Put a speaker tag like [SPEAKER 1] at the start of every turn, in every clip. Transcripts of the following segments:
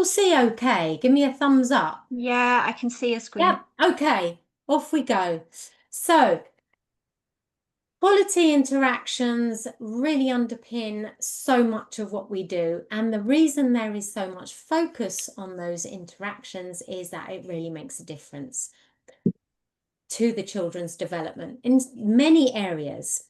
[SPEAKER 1] all see okay? Give me a thumbs up.
[SPEAKER 2] Yeah, I can see a screen.
[SPEAKER 1] Yep, okay, off we go. So, quality interactions really underpin so much of what we do. And the reason there is so much focus on those interactions is that it really makes a difference to the children's development in many areas.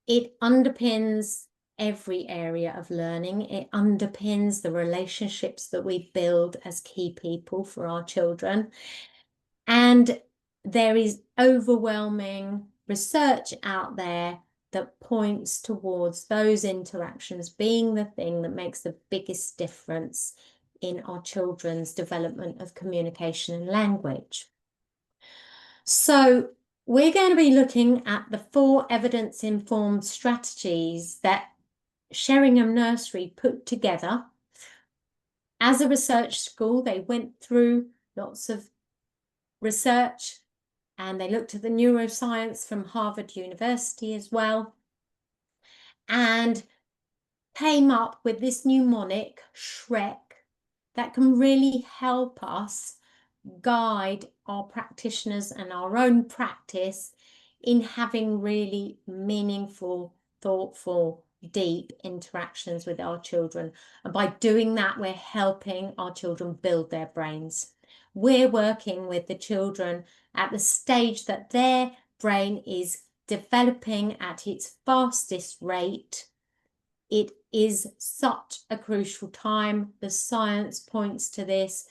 [SPEAKER 1] It underpins every area of learning. It underpins the relationships that we build as key people for our children. And there is overwhelming research out there that points towards those interactions being the thing that makes the biggest difference in our children's development of communication and language. So we're going to be looking at the 4 evidence-informed strategies that Sheringham Nursery put together. As a research school, they went through lots of research and they looked at the neuroscience from Harvard University as well and came up with this mnemonic, ShREC, that can really help us guide our practitioners and our own practice in having really meaningful, thoughtful, deep interactions with our children. And by doing that, we're helping our children build their brains. We're working with the children at the stage that their brain is developing at its fastest rate. It is such a crucial time. The science points to this.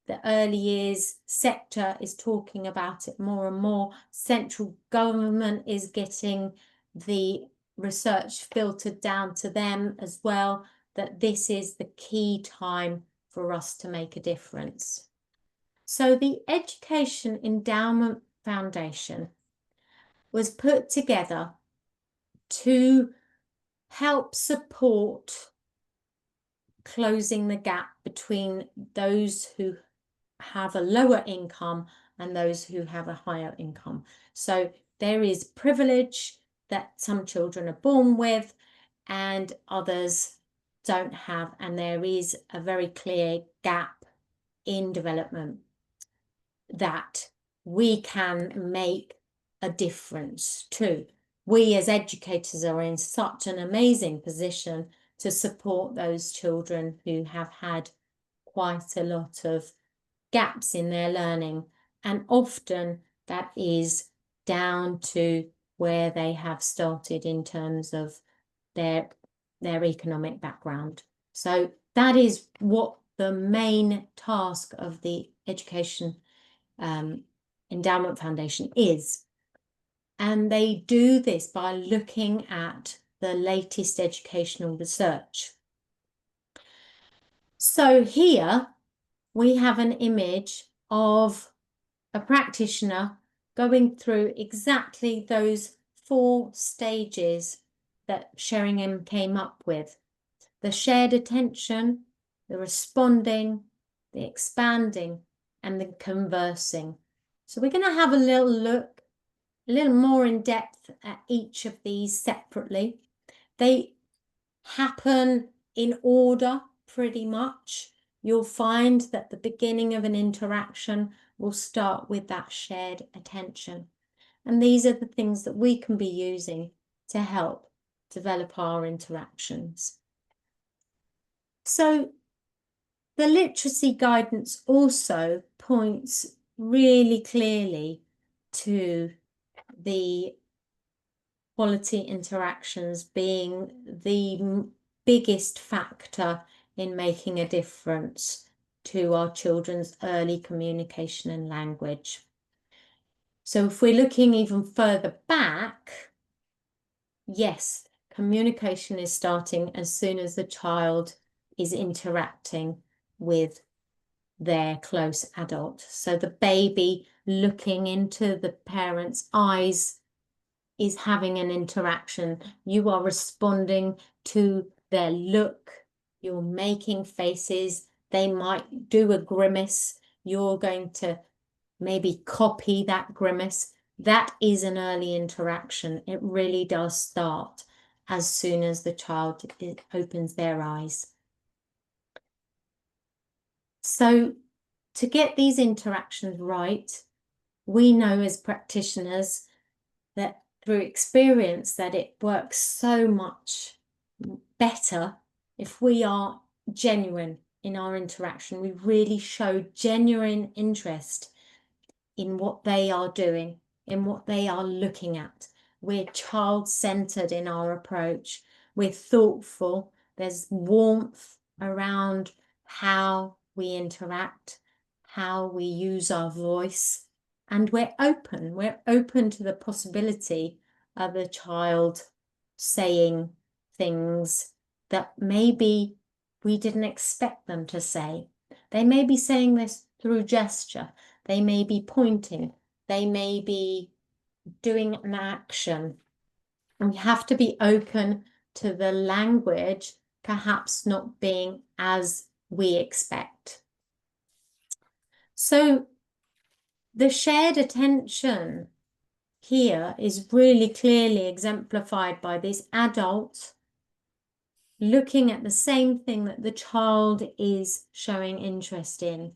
[SPEAKER 1] The early years sector is talking about it more and more. Central government is getting the research filtered down to them as well, that this is the key time for us to make a difference. So the Education Endowment Foundation was put together to help support closing the gap between those who have a lower income and those who have a higher income. So there is privilege that some children are born with and others don't have, and there is a very clear gap in development that we can make a difference to. We as educators are in such an amazing position to support those children who have had quite a lot of gaps in their learning, and often that is down to where they have started in terms of their economic background. So that is what the main task of the Education Endowment Foundation is. And they do this by looking at the latest educational research. So here we have an image of a practitioner going through exactly those 4 stages that Sheringham came up with: the shared attention, the responding, the expanding, and the conversing. So we're going to have a little look, a little more in depth at each of these separately. They happen in order pretty much. You'll find that the beginning of an interaction will start with that shared attention. And these are the things that we can be using to help develop our interactions. So the literacy guidance also points really clearly to the quality interactions being the biggest factor in making a difference to our children's early communication and language. So if we're looking even further back, yes, communication is starting as soon as the child is interacting with their close adult. So the baby looking into the parent's eyes is having an interaction. You are responding to their look. You're making faces. They might do a grimace. You're going to maybe copy that grimace. That is an early interaction. It really does start as soon as the child opens their eyes. So to get these interactions right, we know as practitioners that through experience that it works so much better if we are genuine in our interaction. We really show genuine interest in what they are doing, in what they are looking at. We're child-centered in our approach. We're thoughtful. There's warmth around how we interact, how we use our voice, and we're open. We're open to the possibility of a child saying things that maybe we didn't expect them to say. They may be saying this through gesture. They may be pointing. They may be doing an action. And we have to be open to the language perhaps not being as we expect. So the shared attention here is really clearly exemplified by this adult looking at the same thing that the child is showing interest in.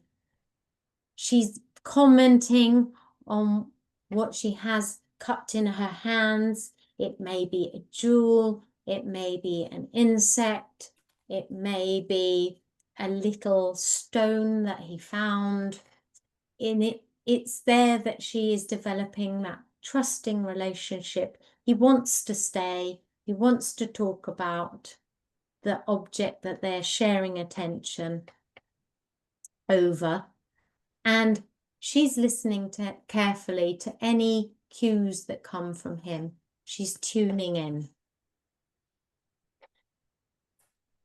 [SPEAKER 1] She's commenting on what she has cupped in her hands. It may be a jewel, it may be an insect, it may be a little stone that he found. In it, it's there that she is developing that trusting relationship. He wants to stay, he wants to talk about the object that they're sharing attention over. And she's listening carefully to any cues that come from him. She's tuning in.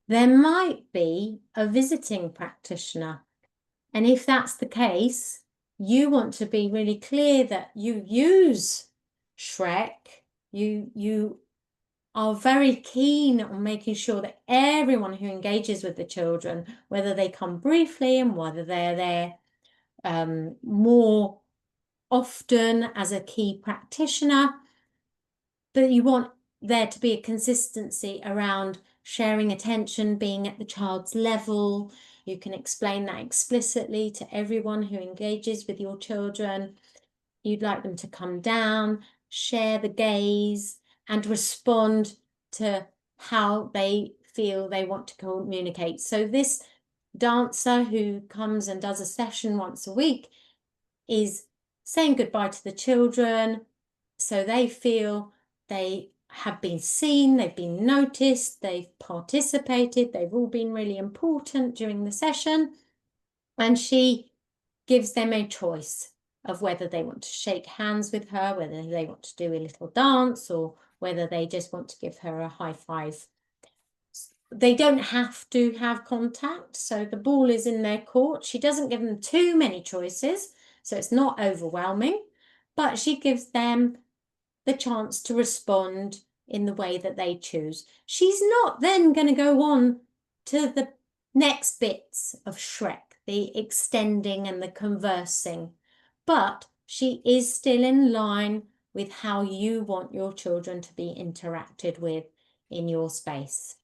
[SPEAKER 1] There might be a visiting practitioner. And if that's the case, you want to be really clear that you use ShREC. You are very keen on making sure that everyone who engages with the children, whether they come briefly and whether they're there more often as a key practitioner, but you want there to be a consistency around sharing attention, being at the child's level. You can explain that explicitly to everyone who engages with your children. You'd like them to come down, share the gaze, and respond to how they feel they want to communicate. So this dancer who comes and does a session once a week is saying goodbye to the children so they feel they have been seen, they've been noticed, they've participated, they've all been really important during the session. And she gives them a choice of whether they want to shake hands with her, whether they want to do a little dance, or whether they just want to give her a high five. They don't have to have contact, so the ball is in their court. She doesn't give them too many choices, so it's not overwhelming, but she gives them the chance to respond in the way that they choose. She's not then going to go on to the next bits of ShREC, the extending and the conversing, but she is still in line with how you want your children to be interacted with in your space.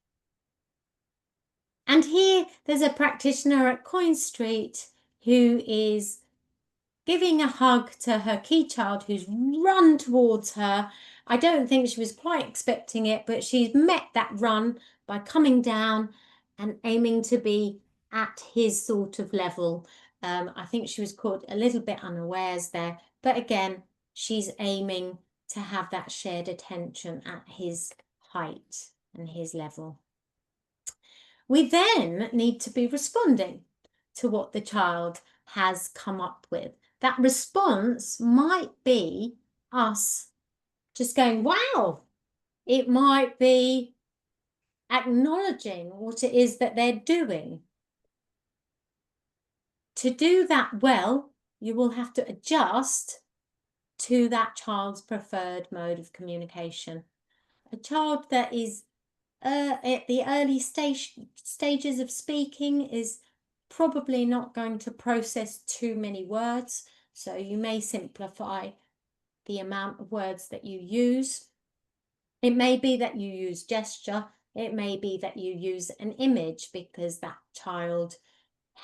[SPEAKER 1] And here there's a practitioner at Coin Street who is giving a hug to her key child who's run towards her. I don't think she was quite expecting it, but she's met that run by coming down and aiming to be at his sort of level. I think she was caught a little bit unawares there, but again, she's aiming to have that shared attention at his height and his level. We then need to be responding to what the child has come up with. That response might be us just going, wow. It might be acknowledging what it is that they're doing. To do that well, you will have to adjust to that child's preferred mode of communication. A child that is at the early stages of speaking is probably not going to process too many words, so you may simplify the amount of words that you use. It may be that you use gesture, it may be that you use an image because that child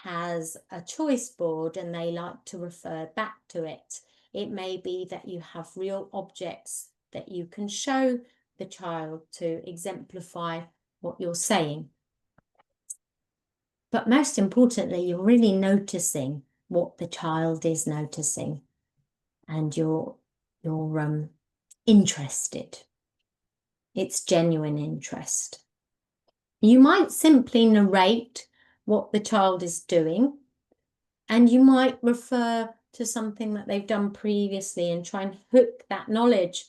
[SPEAKER 1] has a choice board and they like to refer back to it. It may be that you have real objects that you can show the child to exemplify what you're saying. But most importantly, you're really noticing what the child is noticing, and you're interested. It's genuine interest. You might simply narrate what the child is doing, and you might refer to something that they've done previously and try and hook that knowledge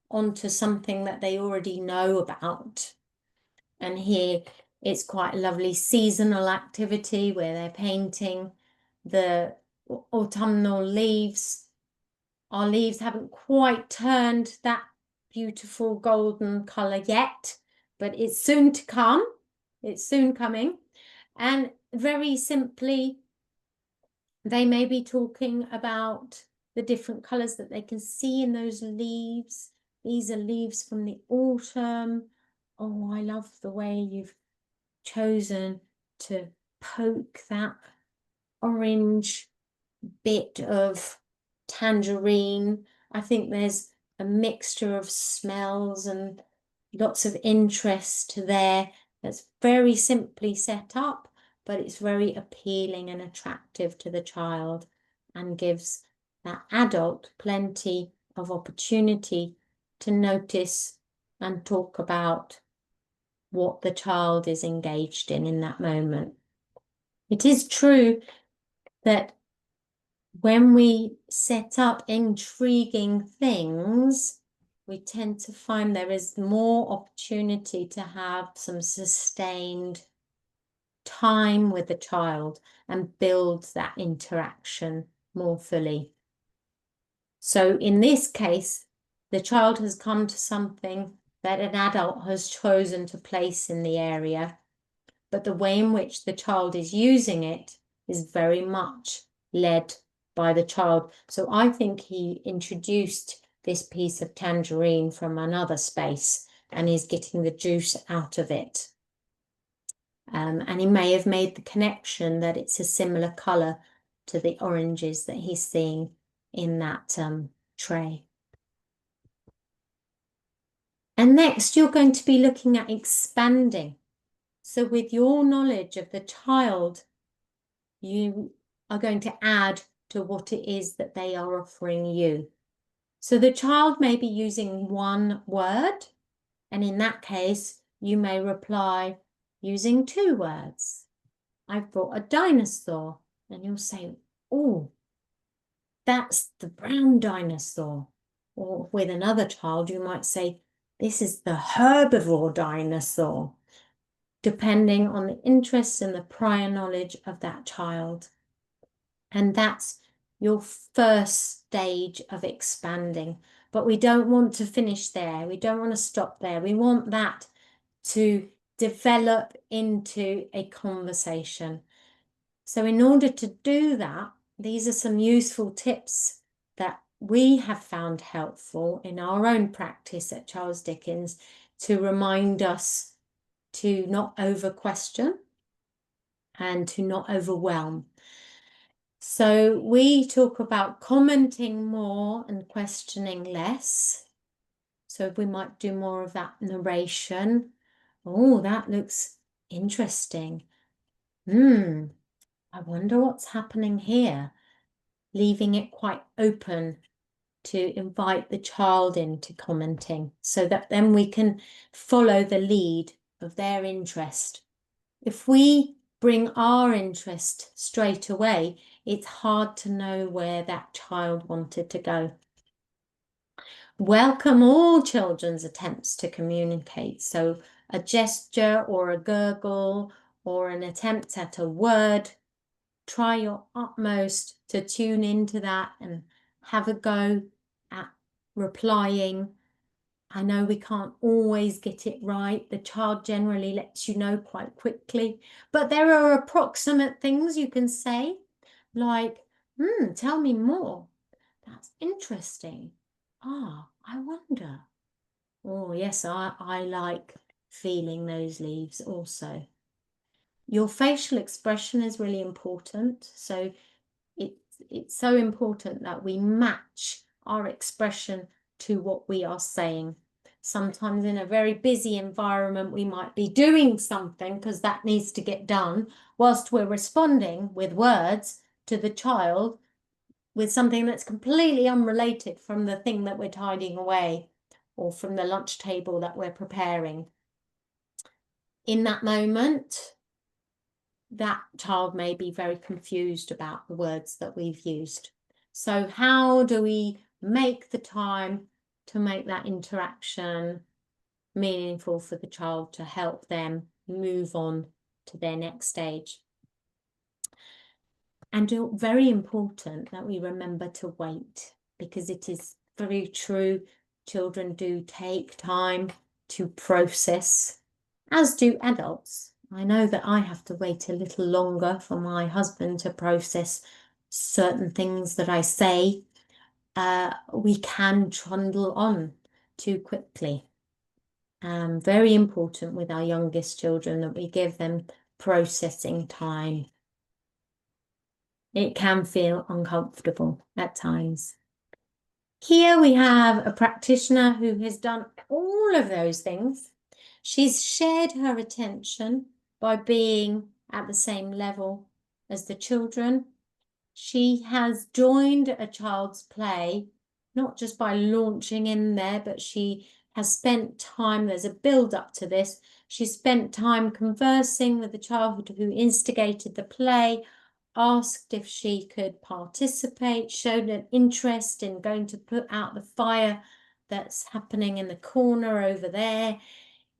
[SPEAKER 1] onto something that they already know about. And here it's quite a lovely seasonal activity where they're painting the autumnal leaves. Our leaves haven't quite turned that beautiful golden colour yet, but it's soon to come. It's soon coming. And very simply, they may be talking about the different colours that they can see in those leaves. These are leaves from the autumn. Oh, I love the way you've chosen to poke that orange bit of tangerine. I think there's a mixture of smells and lots of interest there that's very simply set up, but it's very appealing and attractive to the child and gives that adult plenty of opportunity to notice and talk about what the child is engaged in that moment. It is true that when we set up intriguing things, we tend to find there is more opportunity to have some sustained time with the child and build that interaction more fully. So in this case, the child has come to something that an adult has chosen to place in the area, but the way in which the child is using it is very much led by the child. So I think he introduced this piece of tangerine from another space and is getting the juice out of it. And he may have made the connection that it's a similar colour to the oranges that he's seeing in that tray. And next, you're going to be looking at expanding. So with your knowledge of the child, you are going to add to what it is that they are offering you. So the child may be using one word, and in that case, you may reply using 2 words. I've brought a dinosaur, and you'll say, oh, that's the brown dinosaur. Or with another child, you might say, this is the herbivore dinosaur, depending on the interests and the prior knowledge of that child. And that's your first stage of expanding. But we don't want to finish there. We don't want to stop there. We want that to develop into a conversation. So in order to do that, these are some useful tips that we have found helpful in our own practice at Charles Dickens to remind us to not over question and to not overwhelm. So we talk about commenting more and questioning less. So we might do more of that narration. Oh, that looks interesting. I wonder what's happening here. Leaving it quite open to invite the child into commenting so that then we can follow the lead of their interest. If we bring our interest straight away, it's hard to know where that child wanted to go. Welcome all children's attempts to communicate. So a gesture or a gurgle or an attempt at a word, try your utmost to tune into that and have a go at replying. I know we can't always get it right. The child generally lets you know quite quickly, but there are approximate things you can say, like, tell me more. That's interesting. Ah, I wonder. Oh, yes, I like feeling those leaves also. Your facial expression is really important. So it's so important that we match our expression to what we are saying. Sometimes in a very busy environment, we might be doing something because that needs to get done, whilst we're responding with words to the child with something that's completely unrelated from the thing that we're tidying away or from the lunch table that we're preparing. In that moment, that child may be very confused about the words that we've used. So how do we make the time to make that interaction meaningful for the child to help them move on to their next stage? And very important that we remember to wait, because it is very true. Children do take time to process, as do adults. I know that I have to wait a little longer for my husband to process certain things that I say. We can trundle on too quickly. Very important with our youngest children that we give them processing time. It can feel uncomfortable at times. Here we have a practitioner who has done all of those things. She's shared her attention by being at the same level as the children. She has joined a child's play, not just by launching in there, but she has spent time, there's a build up to this. She spent time conversing with the child who instigated the play, asked if she could participate, showed an interest in going to put out the fire that's happening in the corner over there,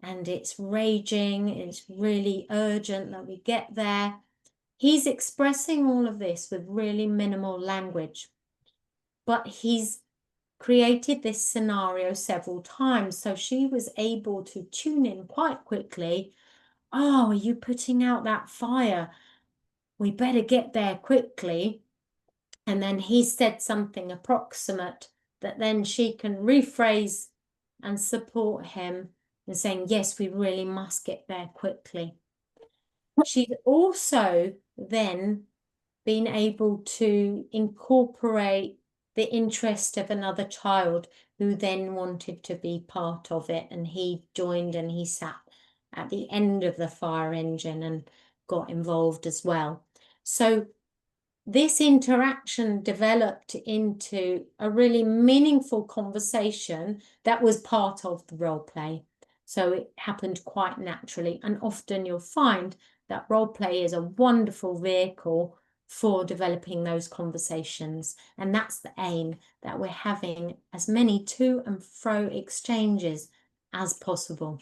[SPEAKER 1] and it's raging, it's really urgent that we get there. He's expressing all of this with really minimal language, but he's created this scenario several times, so she was able to tune in quite quickly. Oh, are you putting out that fire? We better get there quickly. And then he said something approximate that then she can rephrase and support him in saying, yes, we really must get there quickly. She's also then been able to incorporate the interest of another child who then wanted to be part of it, and he joined and he sat at the end of the fire engine and got involved as well. So this interaction developed into a really meaningful conversation that was part of the role play. So it happened quite naturally, and often you'll find that role play is a wonderful vehicle for developing those conversations, and that's the aim, that we're having as many to and fro exchanges as possible,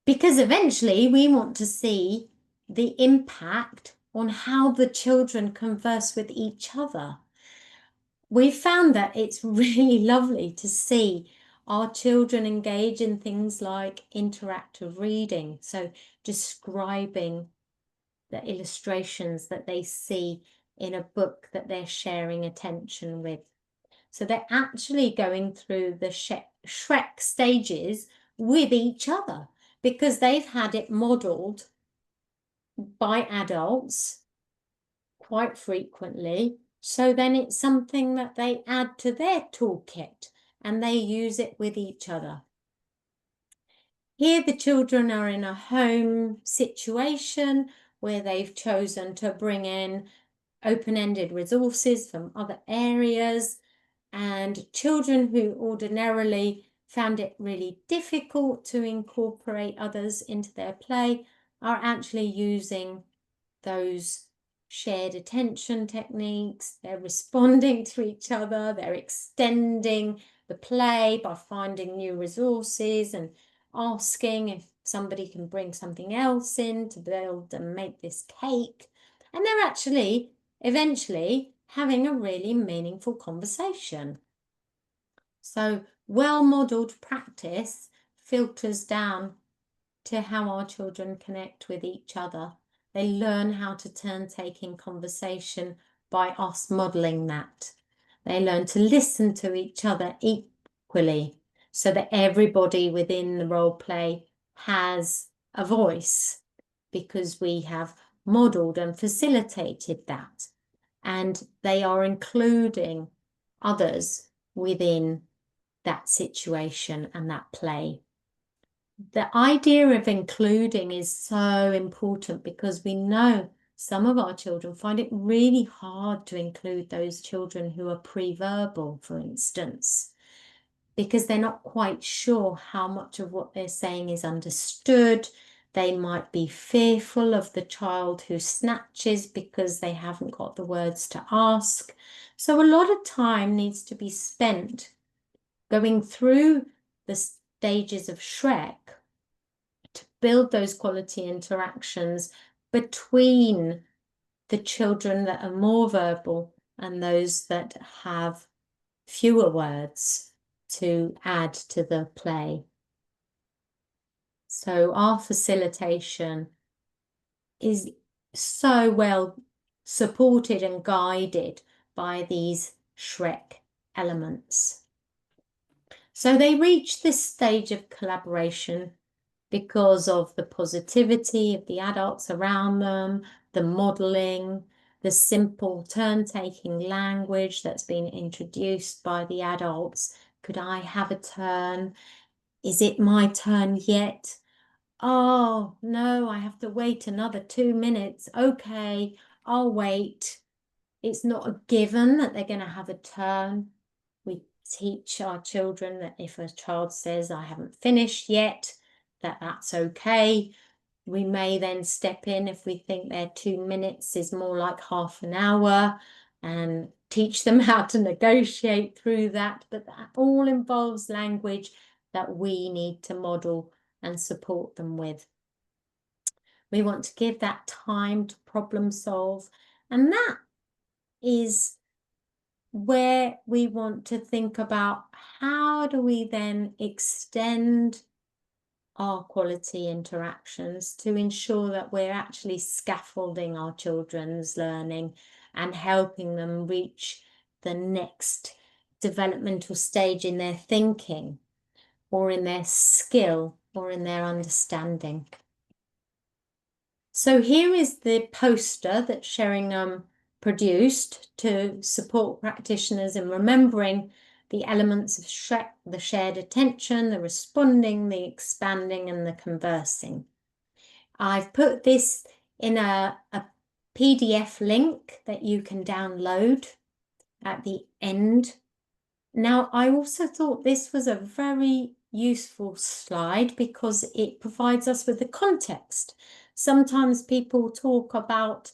[SPEAKER 1] because eventually we want to see the impact on how the children converse with each other. We found that it's really lovely to see our children engage in things like interactive reading, so describing the illustrations that they see in a book that they're sharing attention with. So they're actually going through the ShREC stages with each other because they've had it modeled by adults quite frequently. So then it's something that they add to their toolkit and they use it with each other. Here the children are in a home situation where they've chosen to bring in open-ended resources from other areas, and children who ordinarily found it really difficult to incorporate others into their play are actually using those shared attention techniques. They're responding to each other, they're extending the play by finding new resources and asking if somebody can bring something else in to build and make this cake. And they're actually eventually having a really meaningful conversation. So well-modeled practice filters down to how our children connect with each other. They learn how to turn-taking conversation by us modeling that. They learn to listen to each other equally so that everybody within the role play has a voice because we have modeled and facilitated that, and they are including others within that situation and that play. The idea of including is so important because we know some of our children find it really hard to include those children who are pre-verbal, for instance, because they're not quite sure how much of what they're saying is understood. They might be fearful of the child who snatches because they haven't got the words to ask. So a lot of time needs to be spent going through the stages of ShREC to build those quality interactions between the children that are more verbal and those that have fewer words to add to the play. So our facilitation is so well supported and guided by these ShREC elements. So they reach this stage of collaboration because of the positivity of the adults around them, the modeling, the simple turn-taking language that's been introduced by the adults. Could I have a turn? Is it my turn yet? Oh, no, I have to wait another 2 minutes. Okay, I'll wait. It's not a given that they're going to have a turn. We teach our children that if a child says, I haven't finished yet, that's okay. We may then step in if we think their 2 minutes is more like half an hour and teach them how to negotiate through that. But that all involves language that we need to model and support them with. We want to give that time to problem solve, and that is where we want to think about how do we then extend our quality interactions to ensure that we're actually scaffolding our children's learning and helping them reach the next developmental stage in their thinking or in their skill or in their understanding. So here is the poster that ShREC produced to support practitioners in remembering the elements of ShREC, the shared attention, the responding, the expanding, and the conversing. I've put this in a PDF link that you can download at the end. Now, I also thought this was a very useful slide because it provides us with the context. Sometimes people talk about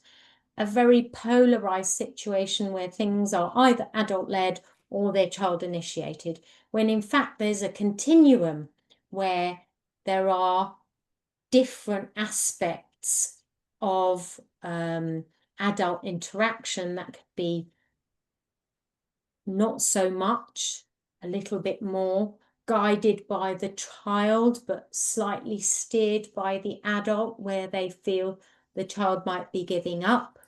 [SPEAKER 1] a very polarized situation where things are either adult-led or they're child-initiated, when in fact there's a continuum where there are different aspects of adult interaction that could be not so much, a little bit more, guided by the child, but slightly steered by the adult where they feel the child might be giving up.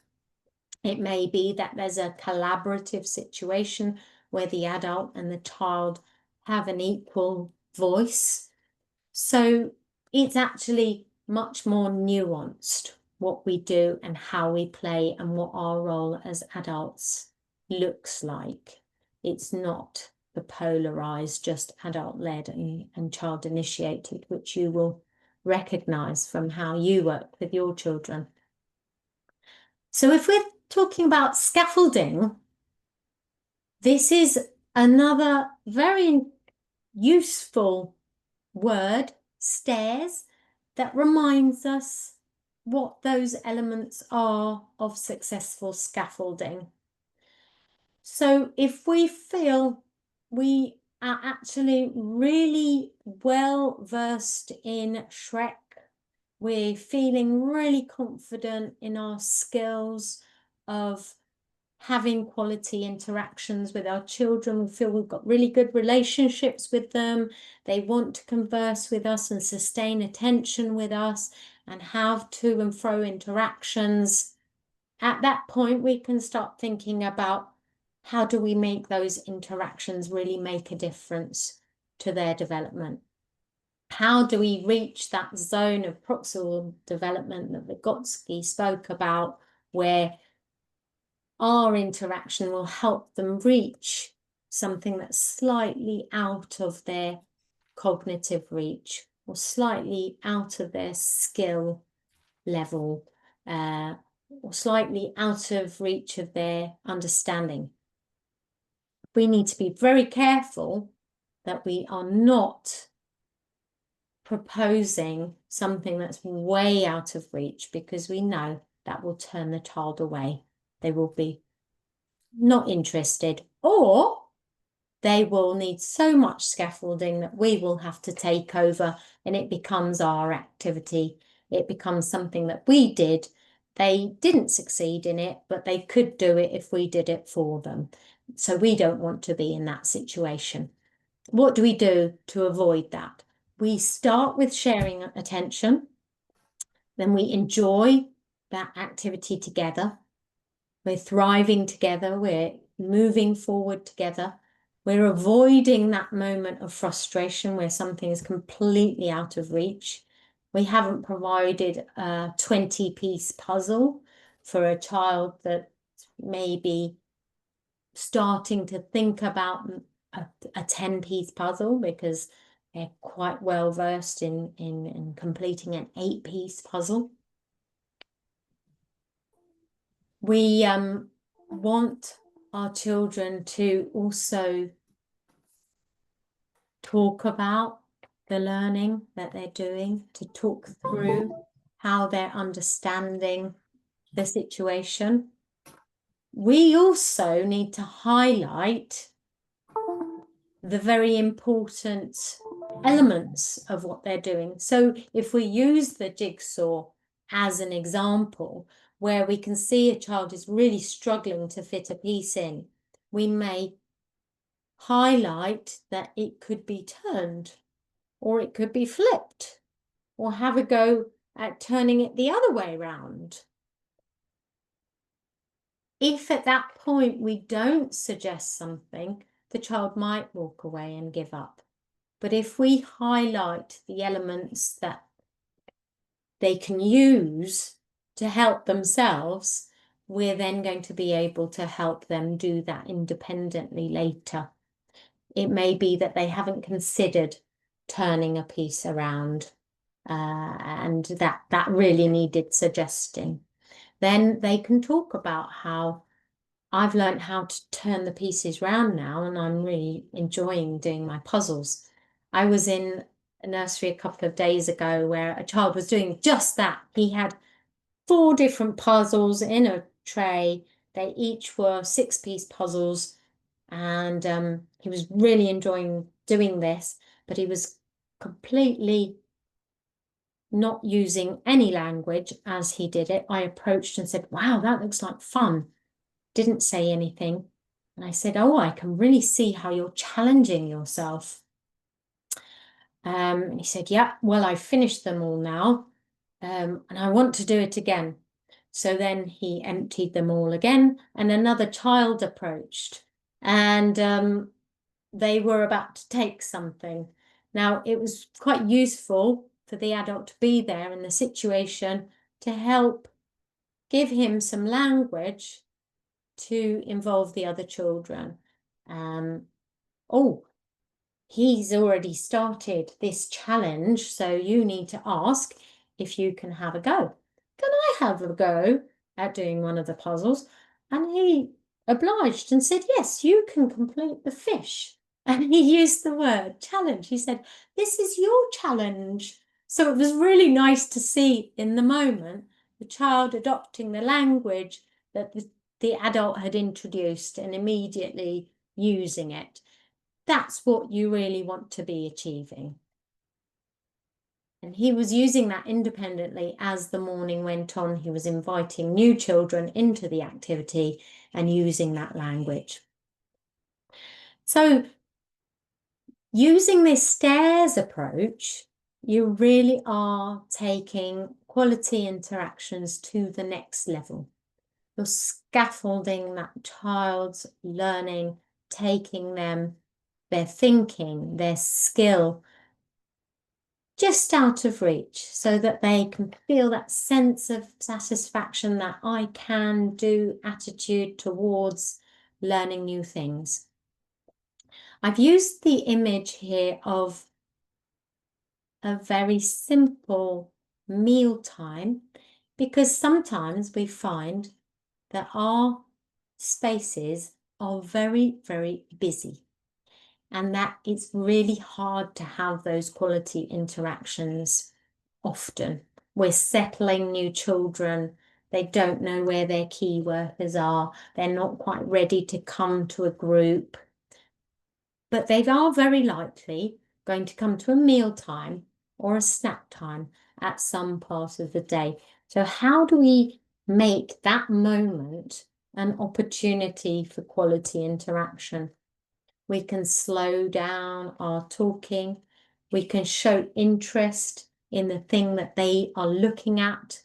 [SPEAKER 1] It may be that there's a collaborative situation where the adult and the child have an equal voice. So it's actually much more nuanced what we do and how we play and what our role as adults looks like. It's not the polarized, just adult-led and child-initiated, which you will recognize from how you work with your children. So if we're talking about scaffolding, this is another very useful word, stairs, that reminds us what those elements are of successful scaffolding. So if we feel we are actually really well versed in ShREC, we're feeling really confident in our skills of having quality interactions with our children. We feel we've got really good relationships with them. They want to converse with us and sustain attention with us and have to and fro interactions. At that point, we can start thinking about how do we make those interactions really make a difference to their development. how do we reach that zone of proximal development that Vygotsky spoke about, where our interaction will help them reach something that's slightly out of their cognitive reach or slightly out of their skill level, or slightly out of reach of their understanding. We need to be very careful that we are not proposing something that's way out of reach, because we know that will turn the child away. They will be not interested, or they will need so much scaffolding that we will have to take over, and it becomes our activity. It becomes something that we did. They didn't succeed in it, but they could do it if we did it for them. So we don't want to be in that situation. What do we do to avoid that? We start with sharing attention. Then we enjoy that activity together. We're thriving together. We're moving forward together. We're avoiding that moment of frustration where something is completely out of reach. We haven't provided a 20-piece puzzle for a child that may be starting to think about a 10-piece puzzle, because they're quite well versed in completing an 8-piece puzzle. We want our children to also talk about the learning that they're doing, to talk through how they're understanding the situation. We also need to highlight the very important elements of what they're doing. So if we use the jigsaw as an example, where we can see a child is really struggling to fit a piece in, we may highlight that it could be turned, or it could be flipped, or have a go at turning it the other way round. If at that point we don't suggest something, the child might walk away and give up. But if we highlight the elements that they can use to help themselves, we're then going to be able to help them do that independently later. It may be that they haven't considered turning a piece around, and that really needed suggesting. Then they can talk about how I've learned how to turn the pieces round now, and I'm really enjoying doing my puzzles. I was in a nursery a couple of days ago where a child was doing just that. He had 4 different puzzles in a tray. They each were 6-piece puzzles, and he was really enjoying doing this, but he was completely not using any language as he did it. I approached and said, "Wow, that looks like fun." Didn't say anything. And I said, "Oh, I can really see how you're challenging yourself." And he said, "Yeah, well, I've finished them all now, and I want to do it again." So then he emptied them all again, and another child approached, and they were about to take something. Now, it was quite useful for the adult to be there in the situation to help give him some language to involve the other children. Oh, he's already started this challenge, so you need to ask if you can have a go. Can I have a go at doing one of the puzzles? And he obliged and said, "Yes, you can complete the fish." And he used the word challenge. He said, "This is your challenge." So it was really nice to see in the moment the child adopting the language that the adult had introduced and immediately using it. That's what you really want to be achieving. And he was using that independently as the morning went on. He was inviting new children into the activity and using that language. So using this stairs approach, you really are taking quality interactions to the next level. You're scaffolding that child's learning, taking them, their thinking, their skill, just out of reach, so that they can feel that sense of satisfaction, that I can do attitude towards learning new things. I've used the image here of a very simple mealtime because sometimes we find that our spaces are very, very busy, and that it's really hard to have those quality interactions often. We're settling new children. They don't know where their key workers are. They're not quite ready to come to a group. But they are very likely going to come to a meal time or a snack time at some part of the day. So how do we make that moment an opportunity for quality interaction? We can slow down our talking. We can show interest in the thing that they are looking at,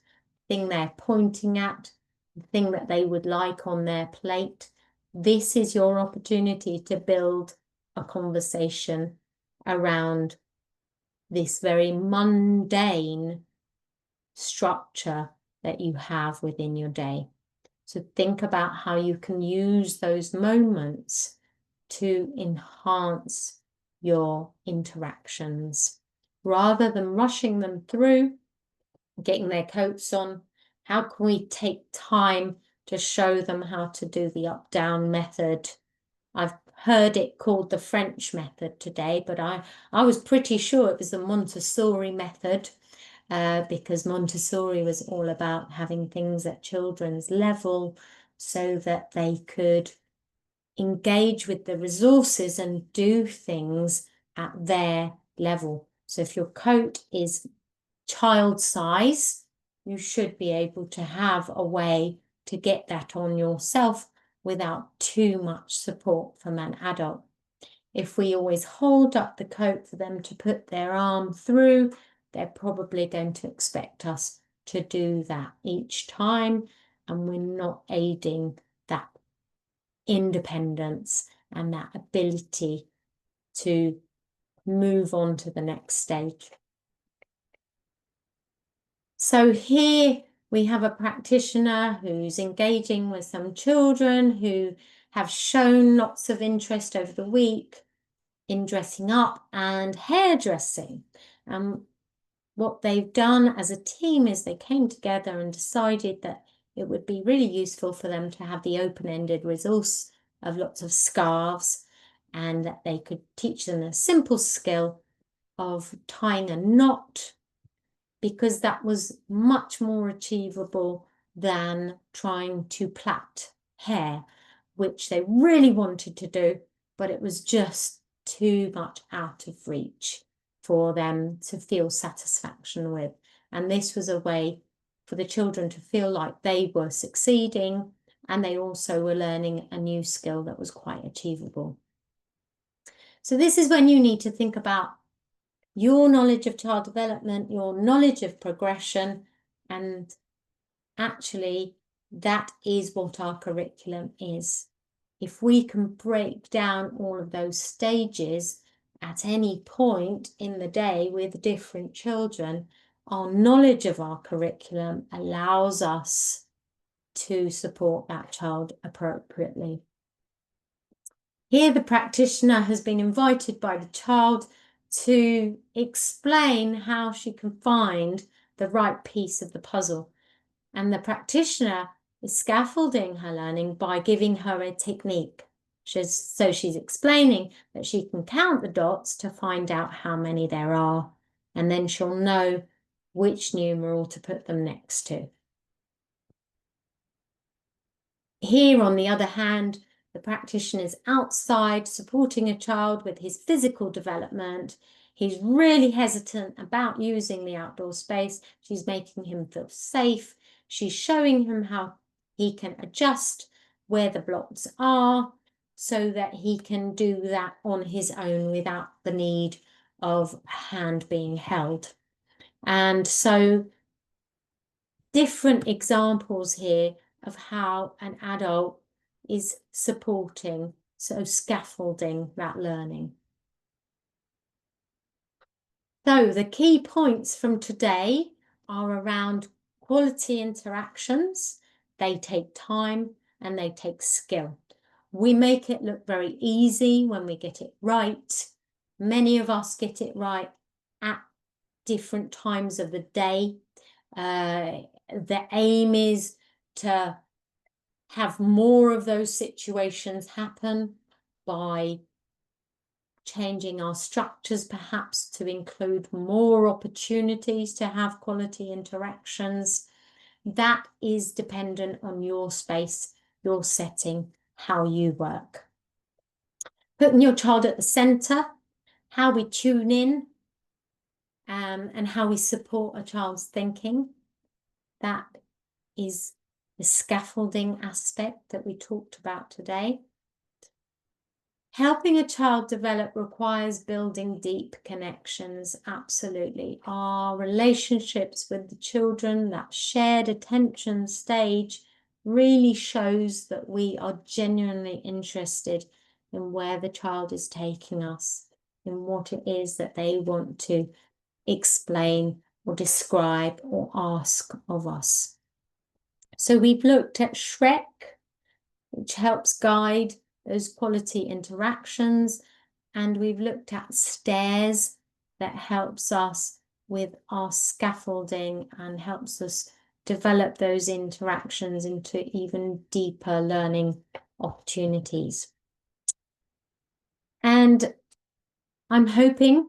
[SPEAKER 1] the thing they're pointing at, the thing that they would like on their plate. This is your opportunity to build a conversation around this very mundane structure that you have within your day. So think about how you can use those moments to enhance your interactions. Rather than rushing them through, getting their coats on, how can we take time to show them how to do the up-down method? I've heard it called the French method today, but I was pretty sure it was the Montessori method, because Montessori was all about having things at children's level so that they could engage with the resources and do things at their level. So if your coat is child size, you should be able to have a way to get that on yourself without too much support from an adult. If we always hold up the coat for them to put their arm through, they're probably going to expect us to do that each time, and we're not aiding that independence and that ability to move on to the next stage. So here we have a practitioner who's engaging with some children who have shown lots of interest over the week in dressing up and hairdressing. What they've done as a team is they came together and decided that it would be really useful for them to have the open-ended resource of lots of scarves, and that they could teach them a simple skill of tying a knot, because that was much more achievable than trying to plait hair, which they really wanted to do, but it was just too much out of reach for them to feel satisfaction with. And this was a way for the children to feel like they were succeeding, and they also were learning a new skill that was quite achievable. So this is when you need to think about your knowledge of child development, your knowledge of progression, and actually that is what our curriculum is. If we can break down all of those stages at any point in the day with different children, our knowledge of our curriculum allows us to support that child appropriately. Here, the practitioner has been invited by the child to explain how she can find the right piece of the puzzle. And the practitioner is scaffolding her learning by giving her a technique. So she's explaining that she can count the dots to find out how many there are, and then she'll know which numeral to put them next to. Here, on the other hand, the practitioner is outside supporting a child with his physical development. He's really hesitant about using the outdoor space. She's making him feel safe. She's showing him how he can adjust where the blocks are so that he can do that on his own without the need of a hand being held. And so different examples here of how an adult is supporting, so scaffolding that learning. So the key points from today are around quality interactions. They take time and they take skill. We make it look very easy when we get it right. Many of us get it right at different times of the day. The aim is to have more of those situations happen by changing our structures perhaps to include more opportunities to have quality interactions. That is dependent on your space, your setting, how you work. Putting your child at the centre, how we tune in, and how we support a child's thinking. That is the scaffolding aspect that we talked about today. Helping a child develop requires building deep connections, absolutely. Our relationships with the children, that shared attention stage, really shows that we are genuinely interested in where the child is taking us, in what it is that they want to explain or describe or ask of us. So we've looked at ShREC, which helps guide those quality interactions, and we've looked at STAIRS that helps us with our scaffolding and helps us develop those interactions into even deeper learning opportunities. And I'm hoping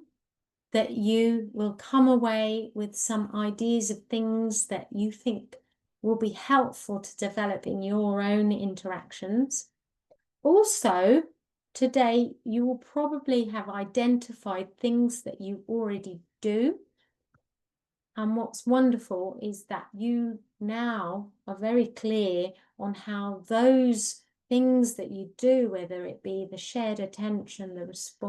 [SPEAKER 1] that you will come away with some ideas of things that you think will be helpful to develop in your own interactions. Also, today you will probably have identified things that you already do. And what's wonderful is that you now are very clear on how those things that you do, whether it be the shared attention, the response,